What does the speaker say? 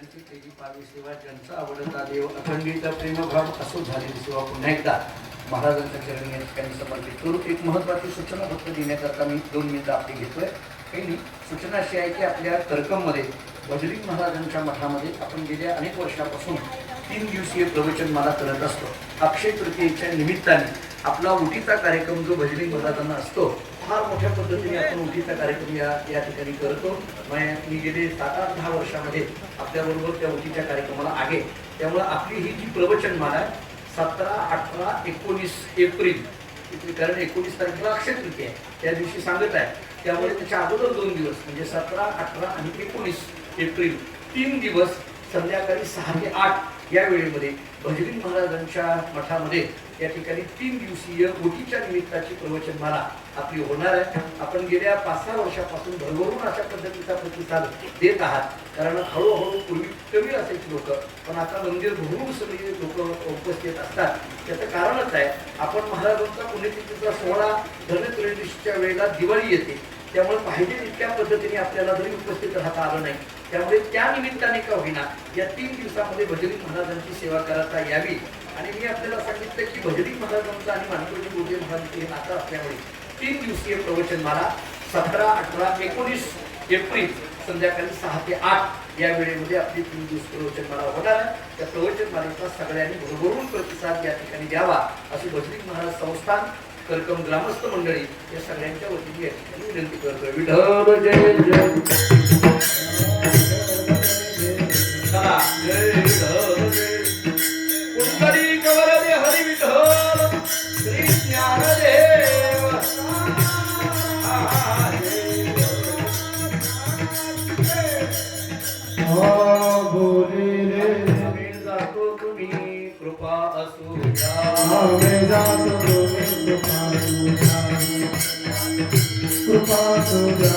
महाराजांची पहिली पावी सेवा, ज्यांचा आवडता देव अखंडित प्रेमभाव असो झालेली सेवा पुन्हा एकदा महाराजांच्या चरणी या ठिकाणी समर्पित करू. एक महत्त्वाची सूचना फक्त देण्याकरता मी 2 मिनिटं आपली घेतोय. पहिली सूचना अशी आहे की आपल्या करकममध्ये बजरंग महाराजांच्या मठामध्ये आपण गेल्या अनेक वर्षापासून 3 दिवसीय प्रवचनमाला करत असतो. अक्षय तृतीयेच्या निमित्ताने आपला उटीचा कार्यक्रम जो बजरंग महाराजांना असतो, फार मोठ्या पद्धतीने आपण उटीचा कार्यक्रम या ठिकाणी करतो. मी गेले 7-8-10 वर्षामध्ये आपल्याबरोबर त्या उटीच्या कार्यक्रमाला आहे. त्यामुळे आपली ही जी प्रवचनमाला 17, 18, 19 एप्रिल, कारण 19 तारखेला अक्षय तृतीय आहे, त्या दिवशी सांगत आहे. त्यामुळे त्याच्या अगोदर 2 दिवस म्हणजे 17, 18 आणि 19 एप्रिल 3 दिवस संध्याकाळी 6 ते 8 या वेळेमध्ये बजरंग महाराजांच्या मठामध्ये या ठिकाणी 3 दिवसीय ओटीच्या निमित्ताची प्रवचनमाला आपली होणार आहे. आपण गेल्या 5-6 वर्षापासून भरभरून अशा पद्धतीचा प्रतिसाद देत आहात. कारण हळूहळू पूर्वी कमी असायची लोक, पण आता मंदिर भरून सगळी लोक उपस्थित असतात. त्याचं कारणच आहे, आपण महाराजांचा पुण्यतिथीचा सोहळा धनत्रयोदशीच्या वेळेला दिवाळी येते, त्यामुळे पाहिजे इतक्या पद्धतीने आपल्याला जरी उपस्थित राहता आलं नाही. त्यामुळे त्या निमित्ताने का होईना या 3 दिवसामध्ये बजरंग महाराजांची सेवा करता यावी. आणि मी आपल्याला सांगितलं की बजरंग महाराजांचं आणि मानकोजी गोटे महाराजांचं हे नातं असल्यामुळे 3 दिवसीय प्रवचनमाला 17, 18, 19 एप्रिल संध्याकाळी 6 ते 8 या वेळेमध्ये आपली 3 दिवस प्रवचनमाला होणार आहे. त्या प्रवचनमालेचा सगळ्यांनी भरभरून प्रतिसाद या ठिकाणी द्यावा अशी बजरंग महाराज संस्थान, करकम ग्रामस्थ मंडळी या सगळ्यांच्या वतीने या ठिकाणी विनंती करतोय. विठ्ठल जय जय चला, जय विठ्ठल जय कुंडली कवरदे हरी विठ्ठल श्री ज्ञानदेव बोले रे आम्ही जातो तुम्ही कृपा असू द्या, आम्ही जातो तुम्ही कृपा असू द्या, कृपा असू द्या.